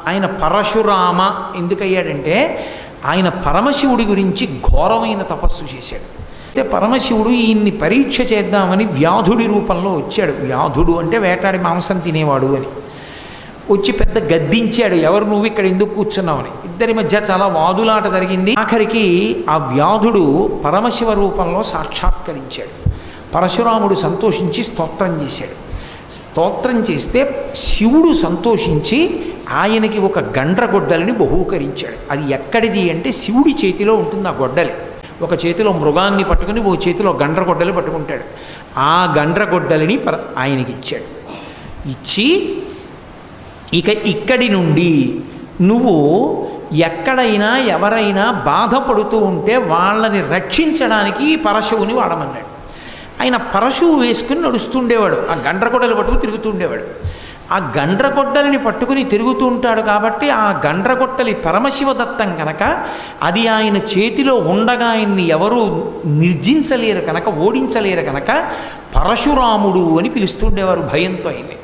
ఆయన పరశురామ ఎందుకయ్యాడంటే ఆయన పరమశివుడి గురించి ఘోరమైన తపస్సు చేశాడు. అయితే పరమశివుడు ఈయన్ని పరీక్ష చేద్దామని వ్యాధుడి రూపంలో వచ్చాడు. వ్యాధుడు అంటే వేటాడి మాంసం తినేవాడు అని వచ్చి పెద్ద గద్దించాడు, ఎవరు నువ్వు ఇక్కడ ఎందుకు కూర్చున్నావని. ఇద్దరి మధ్య చాలా వాదులాట జరిగింది. ఆఖరికి ఆ వ్యాధుడు పరమశివ రూపంలో సాక్షాత్కరించాడు. పరశురాముడు సంతోషించి స్తోత్రం చేశాడు. స్తోత్రం చేస్తే శివుడు సంతోషించి ఆయనకి ఒక గండ్రగొడ్డలిని బహూకరించాడు. అది ఎక్కడిది అంటే శివుడి చేతిలో ఉంటుంది ఆ గొడ్డలి. ఒక చేతిలో మృగాన్ని పట్టుకుని ఓ చేతిలో గండ్రగొడ్డలి పట్టుకుంటాడు. ఆ గండ్రగొడ్డలిని ఆయనకి ఇచ్చాడు. ఇచ్చి ఇక ఇక్కడి నుండి నువ్వు ఎక్కడైనా ఎవరైనా బాధపడుతూ ఉంటే వాళ్ళని రక్షించడానికి పరశువుని వాడమన్నాడు. ఆయన పరశువు వేసుకుని నడుస్తుండేవాడు, ఆ గండ్రగొడ్డలు పట్టుకుని తిరుగుతుండేవాడు. ఆ గండ్రగొడ్డలిని పట్టుకుని తిరుగుతూ ఉంటాడు కాబట్టి ఆ గండ్రగొడ్డలి పరమశివదత్తం కనుక అది ఆయన చేతిలో ఉండగా ఆయన్ని ఎవరూ నిర్జించలేరు కనుక, ఓడించలేరు కనుక పరశురాముడు అని పిలుస్తుండేవారు భయంతో ఆయన్ని.